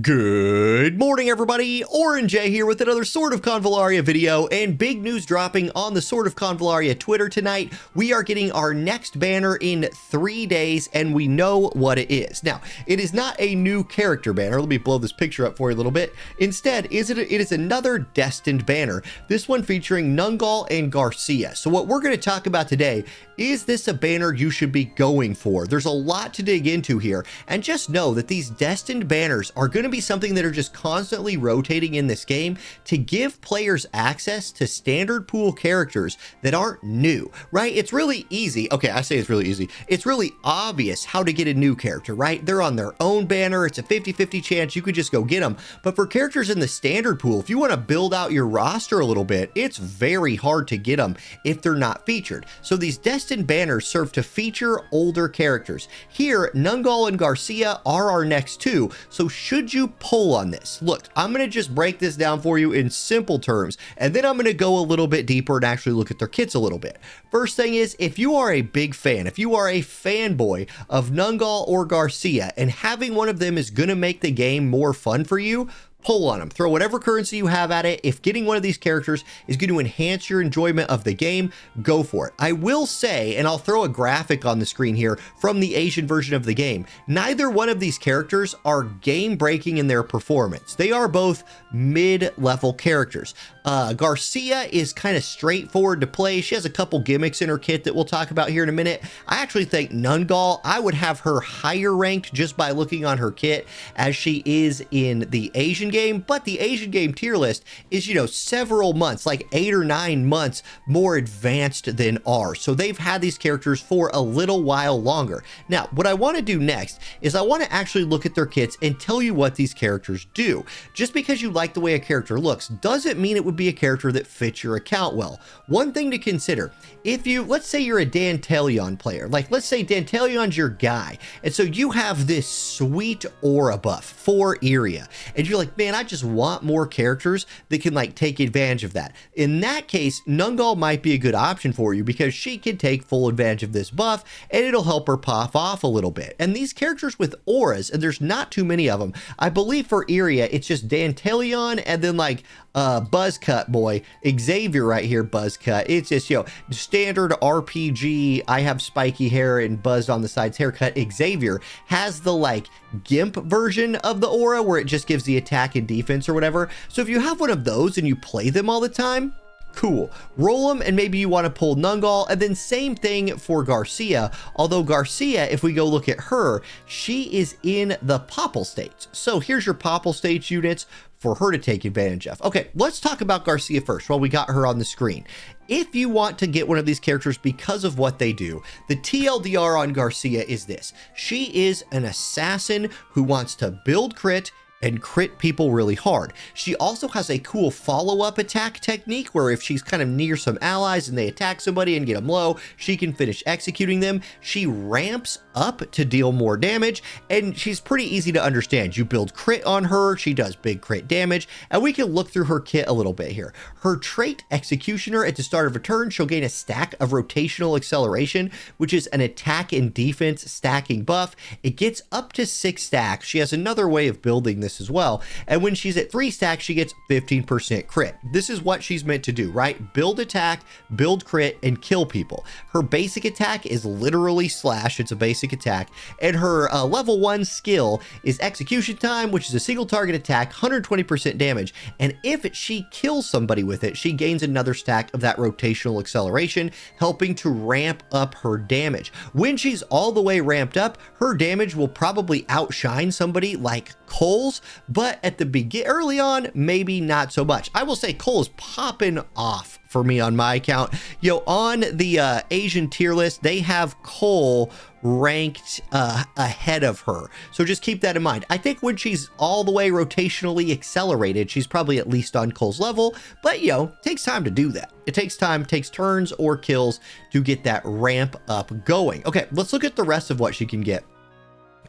Good morning, everybody. Orange here with another Sword of CONVALLARIA video, and big news dropping on the Sword of CONVALLARIA Twitter tonight. We are getting our next banner in 3 days, and we know what it is. Now, it is not a new character banner. Let me blow this picture up for you a little bit. Instead, it is another destined banner, this one featuring Nungal and Garcia. So what we're going to talk about today, is this a banner you should be going for? There's a lot to dig into here, and just know that these destined banners are going to be something that are just constantly rotating in this game to give players access to standard pool characters that aren't new, right? It's really easy. Okay, I say it's really easy. It's really obvious how to get a new character, right? They're on their own banner. It's a 50-50 chance you could just go get them. But for characters in the standard pool, if you want to build out your roster a little bit, it's very hard to get them if they're not featured. So these destined banners serve to feature older characters. Here, Nungal and Garcia are our next two. So should you pull on this? Look, I'm going to just break this down for you in simple terms, and then I'm going to go a little bit deeper and actually look at their kits a little bit. First thing is, if you are a big fan, if you are a fanboy of Nungal or Garcia, and having one of them is going to make the game more fun for you, pull on them. Throw whatever currency you have at it. If getting one of these characters is going to enhance your enjoyment of the game, go for it. I will say, and I'll throw a graphic on the screen here from the Asian version of the game, neither one of these characters are game-breaking in their performance. They are both mid-level characters. Garcia is kind of straightforward to play. She has a couple gimmicks in her kit that we'll talk about here in a minute. I actually think Nungal, I would have her higher ranked just by looking on her kit as she is in the Asian game, but the Asian game tier list is, you know, several months, like 8 or 9 months more advanced than ours. So they've had these characters for a little while longer. Now, what I want to do next is I want to actually look at their kits and tell you what these characters do. Just because you like the way a character looks doesn't mean it would be a character that fits your account well. One thing to consider, if you, let's say you're a Dantalion player, like let's say Dantalion's your guy, and so you have this sweet aura buff for area, and you're like, man, I just want more characters that can like take advantage of that. In that case, Nungal might be a good option for you because she can take full advantage of this buff and it'll help her pop off a little bit. And these characters with auras, and there's not too many of them, I believe for area, it's just Dantalion and then like Buzzcut boy, Xavier right here, Buzzcut. It's just, you know, standard RPG, I have spiky hair and buzzed on the sides haircut. Xavier has the like gimp version of the aura where it just gives the attack and defense or whatever. So if you have one of those and you play them all the time, cool. Roll them, and maybe you want to pull Nungal, and then same thing for Garcia. Although Garcia, if we go look at her, she is in the Popple States. So here's your Popple States units for her to take advantage of. Okay, let's talk about Garcia first while we got her on the screen. If you want to get one of these characters because of what they do, the TLDR on Garcia is this. She is an assassin who wants to build crit and crit people really hard. She also has a cool follow-up attack technique where if she's kind of near some allies and they attack somebody and get them low, she can finish executing them. She ramps up to deal more damage, and she's pretty easy to understand. You build crit on her, she does big crit damage, and we can look through her kit a little bit here. Her trait, Executioner, at the start of a turn, she'll gain a stack of rotational acceleration, which is an attack and defense stacking buff. It gets up to 6 stacks. She has another way of building this as well, and when she's at 3 stacks, she gets 15% crit. This is what she's meant to do, right? Build attack, build crit, and kill people. Her basic attack is literally slash. It's a basic attack, and her level 1 skill is execution time, which is a single target attack, 120% damage, and if she kills somebody with it, she gains another stack of that rotational acceleration, helping to ramp up her damage. When she's all the way ramped up, her damage will probably outshine somebody like Cole's, but at the early on, maybe not so much. I will say Cole is popping off for me on my account. Yo, on the Asian tier list, they have Cole ranked ahead of her. So just keep that in mind. I think when she's all the way rotationally accelerated, she's probably at least on Cole's level, but you know, it takes time to do that. It takes time, takes turns or kills to get that ramp up going. Okay, let's look at the rest of what she can get.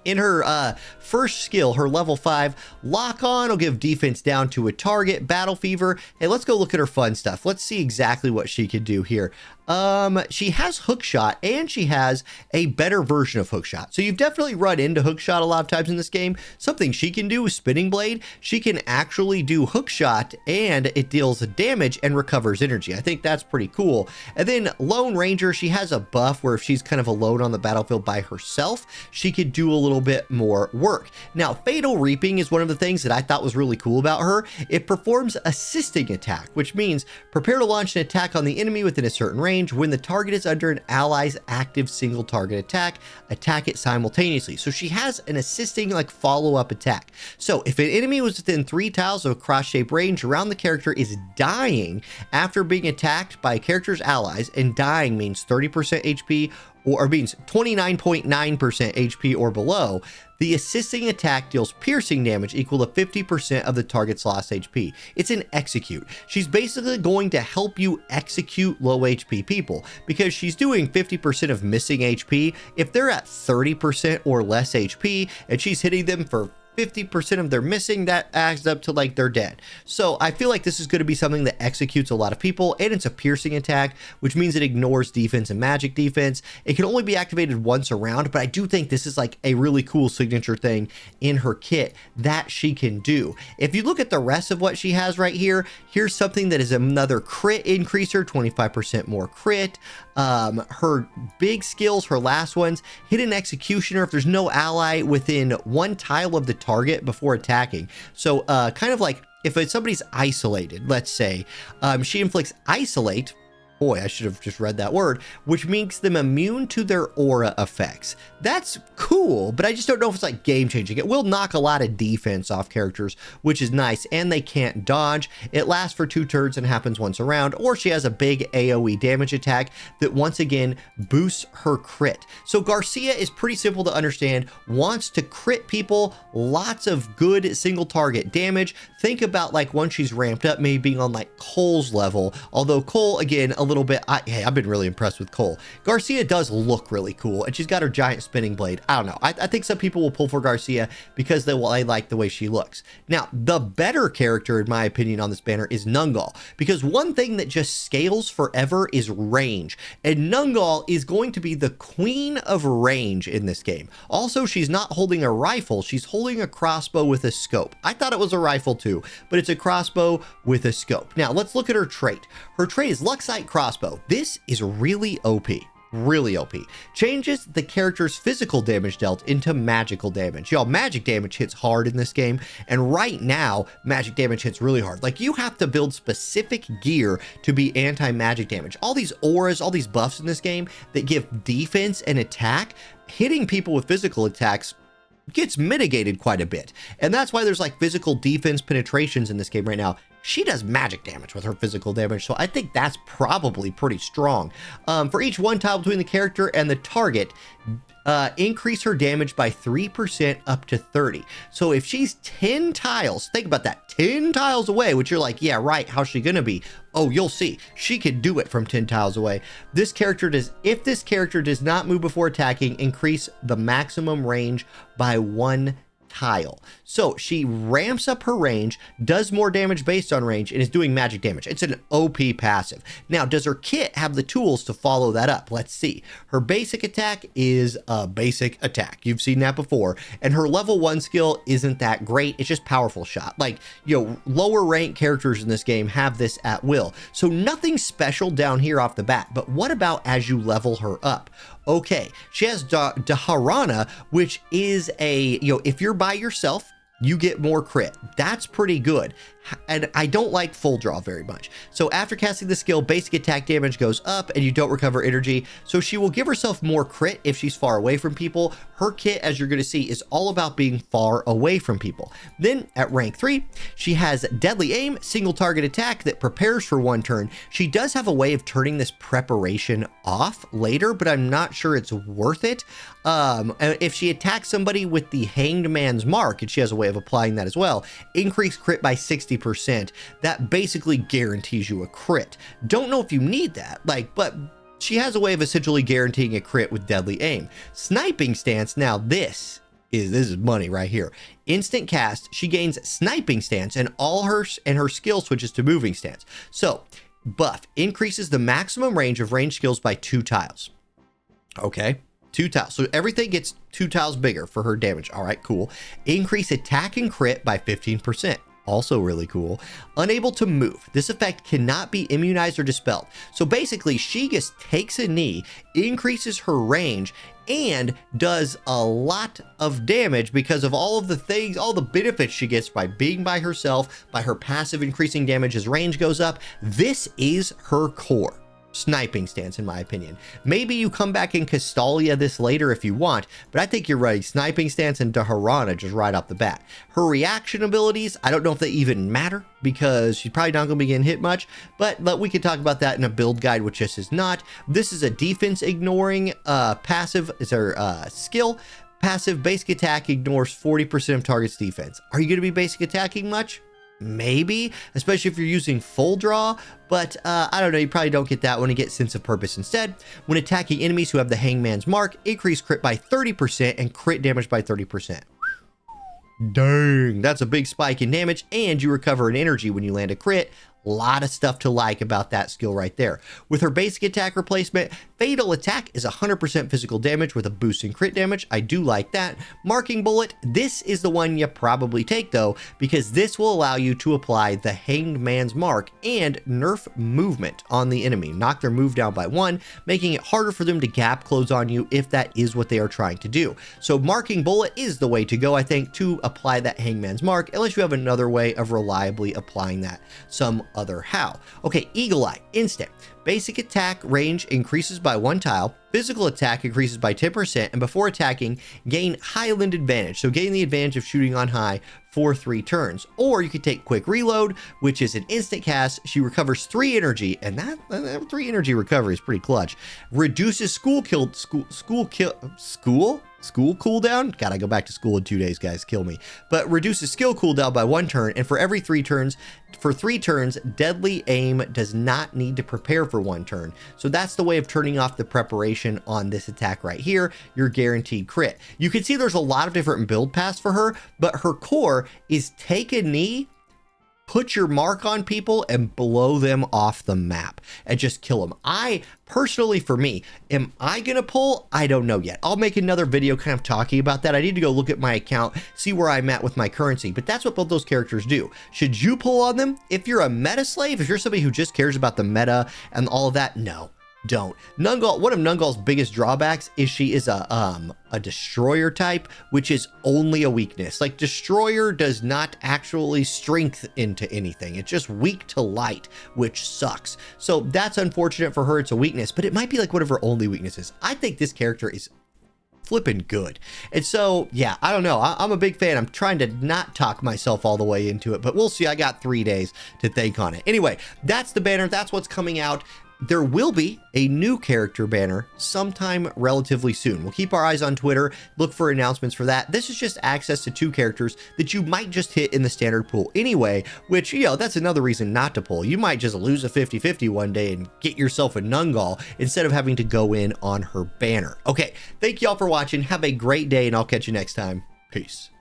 In her first skill, her level 5, Lock On will give defense down to a target. Battle Fever. Hey, let's go look at her fun stuff. Let's see exactly what she can do here. She has hookshot and she has a better version of hookshot. So you've definitely run into hookshot a lot of times in this game. Something she can do with spinning blade, she can actually do hookshot and it deals damage and recovers energy. I think that's pretty cool. And then Lone Ranger, she has a buff where if she's kind of alone on the battlefield by herself, she could do a little bit more work. Now, Fatal Reaping is one of the things that I thought was really cool about her. It performs assisting attack, which means prepare to launch an attack on the enemy within a certain range. When the target is under an ally's active single target attack, attack it simultaneously. So she has an assisting like follow-up attack. So if an enemy was within 3 tiles of a cross-shaped range around the character is dying after being attacked by a character's allies, and dying means 30% HP or means 29.9% HP or below, the assisting attack deals piercing damage equal to 50% of the target's lost HP. It's an execute. She's basically going to help you execute low HP people because she's doing 50% of missing HP. If they're at 30% or less HP and she's hitting them for 50% of their missing, that adds up to like they're dead. So I feel like this is going to be something that executes a lot of people, and it's a piercing attack, which means it ignores defense and magic defense. It can only be activated once a round, but I do think this is like a really cool signature thing in her kit that she can do. If you look at the rest of what she has right here, here's something that is another crit increaser, 25% more crit. Her big skills, her last ones, Hidden Executioner if there's no ally within 1 tile of the target before attacking. So kind of like if somebody's isolated, let's say, she inflicts isolate. Boy, I should have just read that word, which makes them immune to their aura effects. That's cool, but I just don't know if it's like game changing. It will knock a lot of defense off characters, which is nice, and they can't dodge. It lasts for 2 turns and happens once a round, or she has a big AoE damage attack that once again boosts her crit. So Garcia is pretty simple to understand, wants to crit people, lots of good single target damage. Think about like once she's ramped up, maybe being on like Cole's level, although Cole, again, a little bit, hey, I've been really impressed with Cole. Garcia does look really cool, and she's got her giant spinning blade. I don't know. I think some people will pull for Garcia because they like the way she looks. Now, the better character, in my opinion, on this banner is Nungal, because one thing that just scales forever is range, and Nungal is going to be the queen of range in this game. Also, she's not holding a rifle. She's holding a crossbow with a scope. I thought it was a rifle too, but it's a crossbow with a scope. Now, let's look at her trait. Her trait is Luxite Crossbow. This is really OP. Really OP. Changes the character's physical damage dealt into magical damage. Y'all, magic damage hits hard in this game, and right now, magic damage hits really hard. Like, you have to build specific gear to be anti-magic damage. All these auras, all these buffs in this game that give defense and attack, hitting people with physical attacks gets mitigated quite a bit. And that's why there's like physical defense penetrations in this game right now. She does magic damage with her physical damage, so I think that's probably pretty strong. For each 1 tile between the character and the target, increase her damage by 3% up to 30. So if she's 10 tiles, think about that, 10 tiles away, which you're like, yeah, right, how's she gonna be? Oh, you'll see, she can do it from 10 tiles away. This character does, if this character does not move before attacking, increase the maximum range by 1 tile. So she ramps up her range, does more damage based on range, and is doing magic damage. It's an OP passive. Now, does her kit have the tools to follow that up? Let's see. Her basic attack is a basic attack. You've seen that before. And her level 1 skill isn't that great. It's just powerful shot. Like, you know, lower rank characters in this game have this at will. So nothing special down here off the bat. But what about as you level her up? Okay, she has Dharana, which is a, you know, if you're by yourself, you get more crit. That's pretty good. And I don't like full draw very much. So after casting the skill, basic attack damage goes up and you don't recover energy. So she will give herself more crit if she's far away from people. Her kit, as you're going to see, is all about being far away from people. Then at rank 3, she has Deadly Aim, single target attack that prepares for 1 turn. She does have a way of turning this preparation off later, but I'm not sure it's worth it. If she attacks somebody with the Hanged Man's Mark, and she has a way of applying that as well, increase crit by 60%. That basically guarantees you a crit. Don't know if you need that, but she has a way of essentially guaranteeing a crit with Deadly Aim. Sniping Stance, now this is money right here. Instant cast, she gains Sniping Stance, and her skill switches to Moving Stance. So buff increases the maximum range of range skills by 2 tiles. Okay, 2 tiles. So everything gets 2 tiles bigger for her damage. All right, cool. Increase attack and crit by 15%. Also really cool. Unable to move. This effect cannot be immunized or dispelled. So basically, she just takes a knee, increases her range, and does a lot of damage because of all of the things, all the benefits she gets by being by herself, by her passive increasing damage as range goes up. This is her core sniping stance, in my opinion. Maybe you come back in Castalia this later if you want, but I think you're right. Sniping stance and Daharana just right off the bat. Her reaction abilities, I don't know if they even matter because she's probably not going to be getting hit much, but we can talk about that in a build guide, which this is not. This is a defense ignoring passive, is her skill. Passive basic attack ignores 40% of target's defense. Are you going to be basic attacking much? Maybe, especially if you're using full draw, but I don't know, you probably don't get that one. You get sense of purpose instead. When attacking enemies who have the Hangman's Mark, increase crit by 30% and crit damage by 30%. Dang, that's a big spike in damage, and you recover an energy when you land a crit. A lot of stuff to like about that skill right there. With her basic attack replacement, Fatal Attack is 100% physical damage with a boost in crit damage. I do like that. Marking Bullet, this is the one you probably take though, because this will allow you to apply the Hanged Man's Mark and nerf movement on the enemy. Knock their move down by 1, making it harder for them to gap close on you if that is what they are trying to do. So Marking Bullet is the way to go, I think, to apply that Hangman's Mark, unless you have another way of reliably applying that some other how. Okay, Eagle Eye, instant. Basic attack range increases by 1 tile, physical attack increases by 10%, and before attacking, gain Highland advantage. So gain the advantage of shooting on high for 3 turns. Or you could take Quick Reload, which is an instant cast. She recovers 3 energy, and that 3 energy recovery is pretty clutch. Reduces school cooldown. Gotta go back to school in 2 days, guys. Kill me. But reduces skill cooldown by 1 turn, and for every 3 turns, Deadly Aim does not need to prepare for 1 turn. So that's the way of turning off the preparation on this attack right here. You're guaranteed crit. You can see there's a lot of different build paths for her, but her core is take a knee, put your mark on people and blow them off the map and just kill them. I personally, for me, am I gonna pull? I don't know yet. I'll make another video kind of talking about that. I need to go look at my account, see where I'm at with my currency, but that's what both those characters do. Should you pull on them? If you're a meta slave, if you're somebody who just cares about the meta and all of that, no. Don't. Nungal, one of Nungal's biggest drawbacks is she is a destroyer type, which is only a weakness. Like, destroyer does not actually strength into anything. It's just weak to light, which sucks. So that's unfortunate for her. It's a weakness, but it might be like one of her only weaknesses. I think this character is flipping good. And so, yeah, I don't know. I'm a big fan. I'm trying to not talk myself all the way into it, but we'll see. I got 3 days to think on it. Anyway, that's the banner. That's what's coming out. There will be a new character banner sometime relatively soon. We'll keep our eyes on Twitter, look for announcements for that. This is just access to 2 characters that you might just hit in the standard pool anyway, which, you know, that's another reason not to pull. You might just lose a 50-50 one day and get yourself a Nungal instead of having to go in on her banner. Okay, thank y'all for watching. Have a great day, and I'll catch you next time. Peace.